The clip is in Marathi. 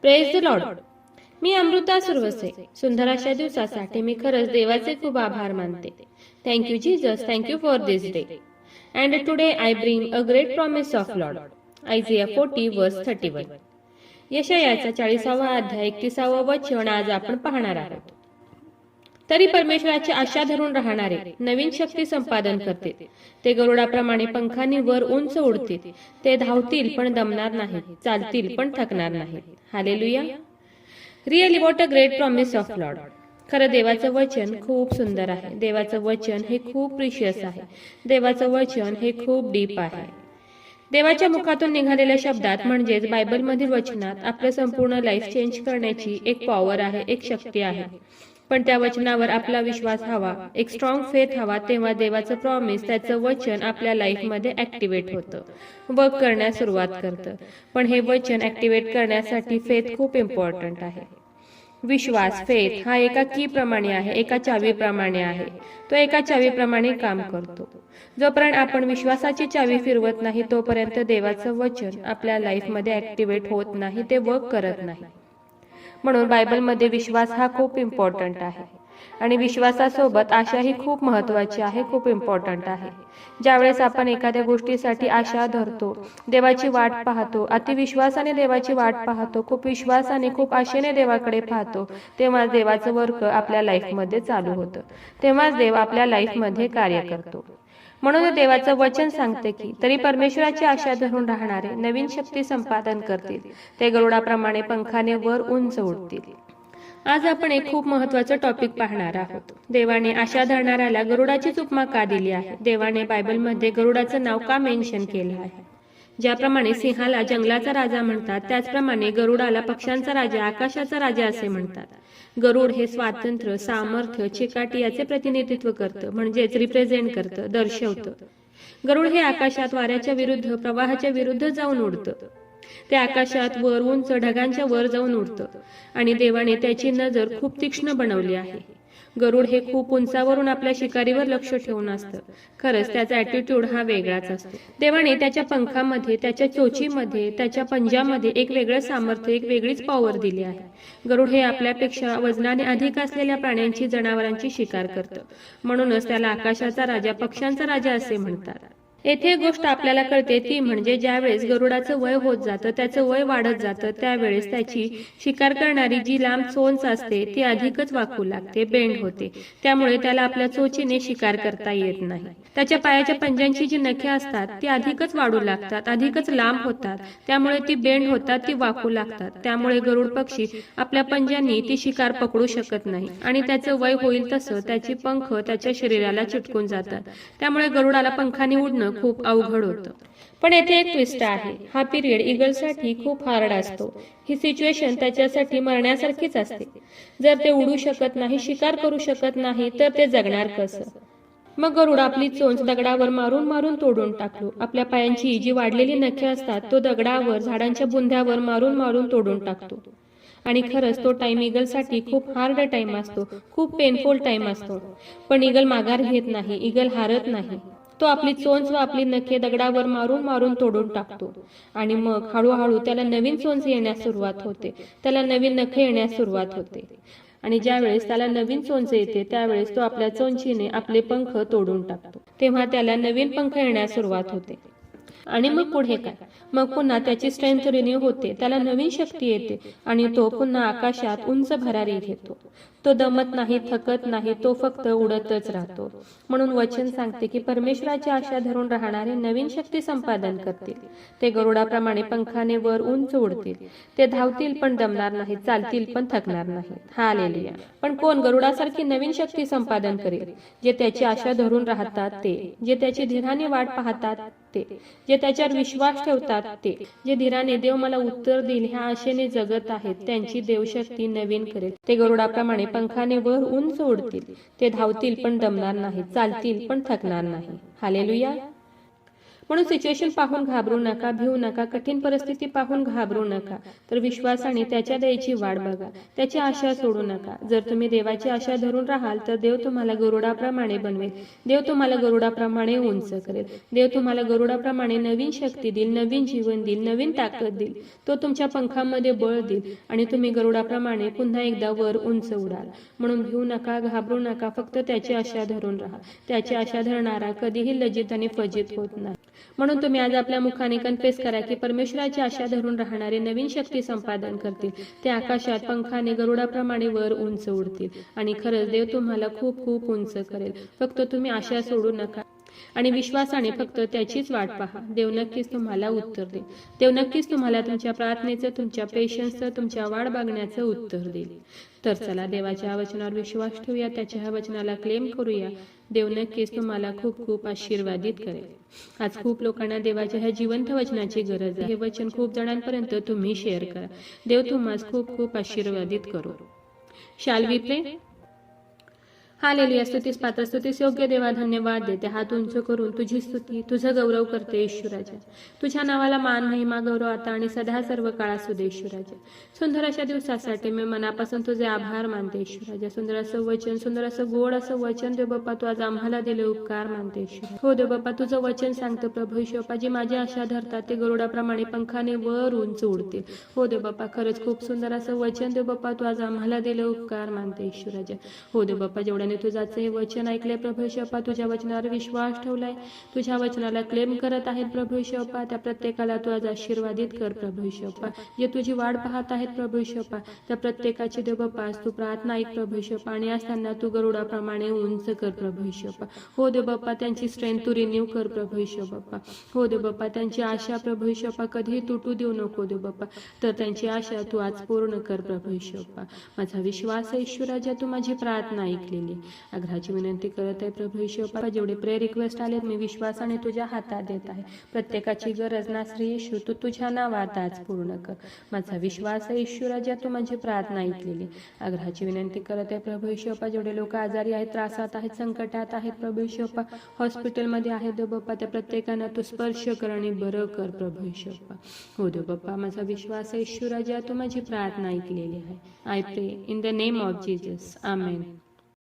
Praise the Lord. मी अमृता सुरवसे. सुंदर अशा दिवसासाठी मी खरंच देवाचे खूप आभार मानते. Thank you Jesus, thank you for this day. And today I bring a great promise of Lord. Isaiah 40 verse 31. यशायाचा 40वा अध्याय 31वा वचन आज आपण पाहणार आहोत. तरी परमेश्वराची आशा धरून राहणारे नवीन शक्ती संपादन करतील. ते गरुडाप्रमाणे पंखांनी वर उंच उडतील. ते धावतील पण दमणार नाहीत, चालतील पण थकणार नाहीत. Hallelujah. Really what a great promise of Lord. खरं देवाचं वचन खूप सुंदर आहे. देवाचं वचन हे खूप प्रिशियस आहे. देवाचं वचन हे खूप डीप आहे. देवाच्या मुखातून निघालेल्या शब्दात म्हणजेच बायबलमधील वचनात आपलं संपूर्ण लाईफ चेंज करण्याची एक पॉवर आहे, एक शक्ती आहे. पण त्या वचनावर आपला विश्वास हवा, एक स्ट्रॉंग फेथ हवा. तेव्हा देवाचं प्रॉमिस, त्याचं वचन आपल्या लाईफमध्ये ऍक्टिव्हेट होतं, वर्क करण्यास सुरुवात करतं. पण हे वचन ऍक्टिव्हेट करण्यासाठी फेथ खूप इम्पॉर्टंट आहे. विश्वास, फेथ हा एका की प्रमाणे आहे, एका चावीप्रमाणे आहे. तो एका चावीप्रमाणे काम करतो. जोपर्यंत आपण विश्वासाची चावी फिरवत नाही तोपर्यंत देवाचं वचन आपल्या लाईफमध्ये ऍक्टिव्हेट होत नाही, ते वर्क करत नाही. म्हणून बायबलमध्ये विश्वास हा खूप इम्पॉर्टंट आहे. आणि विश्वासासोबत आशा ही खूप महत्वाची आहे, खूप इम्पॉर्टंट आहे. ज्यावेळेस आपण एखाद्या गोष्टीसाठी आशा धरतो, देवाची वाट पाहतो, अतिविश्वासाने देवाची वाट पाहतो, खूप विश्वासाने खूप आशेने देवाकडे पाहतो, तेव्हाच देवाचं वर्क आपल्या लाईफमध्ये चालू होतं. तेव्हाच देव आपल्या लाईफमध्ये कार्य करतो. म्हणून देवाचं वचन सांगते की तरी परमेश्वराची आशा धरून राहणारे नवीन शक्ती संपादन करतील. ते गरुडाप्रमाणे पंखाने वर उंच उडतील. आज आपण एक खूप महत्वाचं टॉपिक पाहणार आहोत. देवाने आशा धरणाऱ्याला गरुडाचीच उपमा का दिली आहे? देवाने बायबलमध्ये गरुडाचं नाव का मेन्शन केलं आहे? ज्याप्रमाणे सिंहाला जंगलाचा राजा म्हणतात, त्याचप्रमाणे गरुडाला पक्ष्यांचा राजा, आकाशाचा राजा असे म्हणतात. गरुड हे स्वातंत्र्य, सामर्थ्य, चिकाटी याचे प्रतिनिधित्व करतं, म्हणजेच रिप्रेझेंट करतं, दर्शवतं. गरुड हे आकाशात वाऱ्याच्या विरुद्ध, प्रवाहाच्या विरुद्ध जाऊन उडतं. ते आकाशात वर उंच ढगांच्या वर जाऊन उडतं आणि देवाने त्याची नजर खूप तीक्ष्ण बनवली आहे. गरुड हे खूप उंचावरून आपल्या शिकारीवर लक्ष ठेवून असतं. खरंच त्याचा ॲटिट्यूड हा वेगळाच असतो. देवाने त्याच्या पंखामध्ये, त्याच्या चोचीमध्ये, त्याच्या पंजामध्ये एक वेगळं सामर्थ्य, एक वेगळीच पॉवर दिली आहे. गरुड हे आपल्यापेक्षा वजनाने अधिक असलेल्या प्राण्यांची, जनावरांची शिकार करतं. म्हणूनच त्याला आकाशाचा राजा, पक्ष्यांचा राजा असे म्हणतात. येथे गोष्ट आपल्याला कळते ती म्हणजे ज्यावेळेस गरुडाचं वय होत जातं, त्याचं वय वाढत जातं, त्यावेळेस त्याची शिकार करणारी जी लांब चोच असते ती अधिकच वाकू लागते, बेंड होते. त्यामुळे त्याला आपल्या चोचीने शिकार करता येत नाही. त्याच्या पायाच्या पंजांची जी नखे असतात ती अधिकच वाढू लागतात, अधिकच लांब होतात. त्यामुळे ती बेंड होतात, ती वाकू लागतात. त्यामुळे गरुड पक्षी आपल्या पंजांनी ती शिकार पकडू शकत नाही आणि त्याचं वय होईल तसं त्याची पंख त्याच्या शरीराला चिटकून जातात. त्यामुळे गरुडाला पंखाने उडणं खूप अवघड होतं. पण येथे एक ट्विस्ट आहे. हा पिरियड ईगलसाठी खूप हार्ड असतो. ही सिच्युएशन त्याच्यासाठी मरण्यासारखीच असते. जर ते उडू शकत नाही, शिकार करू शकत नाही तर ते जगणार कसं? मग गरुड आपली चोंच दगडावर मारून मारून तोडून टाकलो. आपल्या पायांची जी वाढलेली नखे असतात तो दगडावर, झाडांच्या बुंध्यावर मारून मारून तोडून टाकतो. आणि खरंच तो टाइम ईगलसाठी खूप हार्ड टाइम असतो, खूप पेनफुल टाइम असतो. पण ईगल माघार घेत नाही, ईगल हारत नाही. तो आपली चोंच व आपली नखे दगडावर मारून मारून तोडून टाकतो आणि मग हळूहळू त्याला नवीन चोंच येण्यास सुरुवात होते, त्याला नवीन नखे येण्यास सुरुवात होते. आणि ज्यावेळेस त्याला नवीन चोंच येते त्यावेळेस तो आपल्या चोंचीने आपले पंख तोडून टाकतो. तेव्हा त्याला नवीन पंख येण्यास सुरुवात होते. आणि मग पुढे काय? मग पुन्हा त्याची स्ट्रेंथ रिन्यू होते, त्याला नवीन शक्ती येते आणि तो पुन्हा आकाशात उंच भरारी घेतो. तो दमत नाही, थकत नाही, तो फक्त उडतच राहतो. म्हणून वचन सांगते की परमेश्वराची आशा धरून राहणारे नवीन शक्ती संपादन करतील. ते गरुडाप्रमाणे पंखाने वर उंच उडतील. ते धावतील पण दमणार नाही, चालतील पण थकणार नाही. हालेलुया. पण कोण गरुडासारखी नवीन शक्ती संपादन करेल? जे त्याची आशा धरून राहतात ते, जे त्याची धीराने वाट पाहतात ते, जे त्याच्यावर विश्वास ठेवतात ते, जे धीराने देव मला उत्तर देईल ह्या आशेने जगत आहेत, त्यांची देवशक्ती नवीन करेल. ते गरुडाप्रमाणे पंखाने वर उंच उडतील. ते धावतील पण दमणार नाही, चालतील पण थकणार नाही. हालेलुया. म्हणून सिच्युएशन पाहून घाबरू नका, भिवू नका, कठीण परिस्थिती पाहून घाबरू नका, तर विश्वासाने त्याच्या दयेची वाट बघा, त्याची आशा सोडू नका. जर तुम्ही देवाची आशा धरून राहाल तर देव तुम्हाला गरुडाप्रमाणे बनवेल, देव तुम्हाला गरुडाप्रमाणे उंच करेल, देव तुम्हाला गरुडाप्रमाणे नवीन शक्ती देईल, नवीन जीवन देईल, नवीन ताकद देईल. तो तुमच्या पंखांमध्ये बळ देईल आणि तुम्ही गरुडाप्रमाणे पुन्हा एकदा वर उंच उडाल. म्हणून भिवू नका, घाबरू नका, फक्त त्याची आशा धरून राहा. त्याची आशा धरणारा कधीही लज्जित आणि फजित होत नाही. म्हणून तुम्ही आज आपल्या मुखाने कन्फेस करा की परमेश्वराची आशा धरून राहणारे नवीन शक्ती संपादन करतील. ते आकाशात पंखाने गरुडाप्रमाणे वर उंच उडतील आणि खरंच देव तुम्हाला खूप खूप उंच करेल. फक्त तुम्ही आशा सोडू नका आणि विश्वासाने फक्त त्याचीच वाट पहा. देव नक्कीच तुम्हाला उत्तर देईल. देव नक्कीच तुम्हाला तुमच्या प्रार्थनेचं, तुमच्या पेशन्सचं, तुमच्या वाट बघण्याचं उत्तर देईल. तर चला देवाच्या वचनावर विश्वास ठेवूया, त्याच्या वचनाला क्लेम करूया. देव नक्कीच तुम्हाला खूप खूप आशीर्वादित करेल. आज खूप लोकांना देवाच्या ह्या जिवंत वचनाची गरज आहे. हे वचन खूप जणांपर्यंत तुम्ही शेअर करा. देव तुम्हाला खूप खूप आशीर्वादित करो. शाल वी प्रे? हालेलुया. स्तुतीस पात्र, स्तुतीस योग्य देवा, धन्यवाद देते. हात उंच करून तुझी स्तुती, तुझा गौरव करते ईश्वराच्या. तुझ्या नावाला मान, महिमा, गौरव आता आणि सदा सर्व काळात सुदे ईश्वराच्या. सुंदर अशा दिवसासाठी मी मनापासून तुझे आभार मानते ईश्वराच्या. सुंदर असं वचन, सुंदर असं गोड असं वचन देव बाप्पा तू आज आम्हाला दिले, उपकार मानते ईश्वर. हो देव बाप्पा, तुझं वचन सांगतं प्रभू ईश्वरा, जी माझी आशा धरतात ते गरुडाप्रमाणे पंखाने वर उंच उडतील. हो देव बाप्पा, खरंच खूप सुंदर असं वचन देव बाप्पा तू आज आम्हाला दिले, उपकार मानते ईश्वराच्या. हो देव बाप्पा, जेवढ्या तुझाचं हे वचन ऐकले प्रभू शप्पा, तुझ्या वचनावर विश्वास ठेवलाय, तुझ्या वचनाला क्लेम करत आहेत प्रभू शप्पा, त्या प्रत्येकाला तू आज आशीर्वादित कर प्रभू शप्पा. जे तुझी वाट पाहत आहेत प्रभू शप्पा, त्या प्रत्येकाची देव बाप्पा तू प्रार्थना ऐक प्रभू शप्पा आणि असताना तू गरुडाप्रमाणे उंच कर प्रभू शप्पा. हो देव बाप्पा, त्यांची स्ट्रेंथ तू रिन्यू कर प्रभू शप्पा. हो देव बाप्पा, त्यांची आशा प्रभू शप्पा कधीही तुटू देऊ नको देव बाप्पा, तर त्यांची आशा तू आज पूर्ण कर प्रभू शप्पा. माझा विश्वास आहे ईश्वराच्या, तू माझी प्रार्थना ऐकलेली. आग्रहाची विनंती करत आहे प्रभू ईश्वर, जेवढे प्रेयर रिक्वेस्ट आलेत मी विश्वासाने तुझ्या हातात देत आहे. प्रत्येकाची गरज ना श्री येशू तू तुझ्या नावात आज पूर्ण कर. माझा विश्वास आहे ईश्वराच्या, तू माझी प्रार्थना ऐकलेली. आग्रहाची विनंती करत आहे प्रभू ईश्वर, जेवढे लोक आजारी आहेत, त्रासात आहेत, संकटात आहेत प्रभू ईश्वर, हॉस्पिटलमध्ये आहेत देव बाप्पा, त्या प्रत्येकांना तू स्पर्श कर आणि बरं कर प्रभू ईश्वर. हो देव बाप्पा, माझा विश्वास आहे ईश्वराच्या, तू माझी प्रार्थना ऐकलेली आहे. आय प्रे in the name of Jesus. Amen.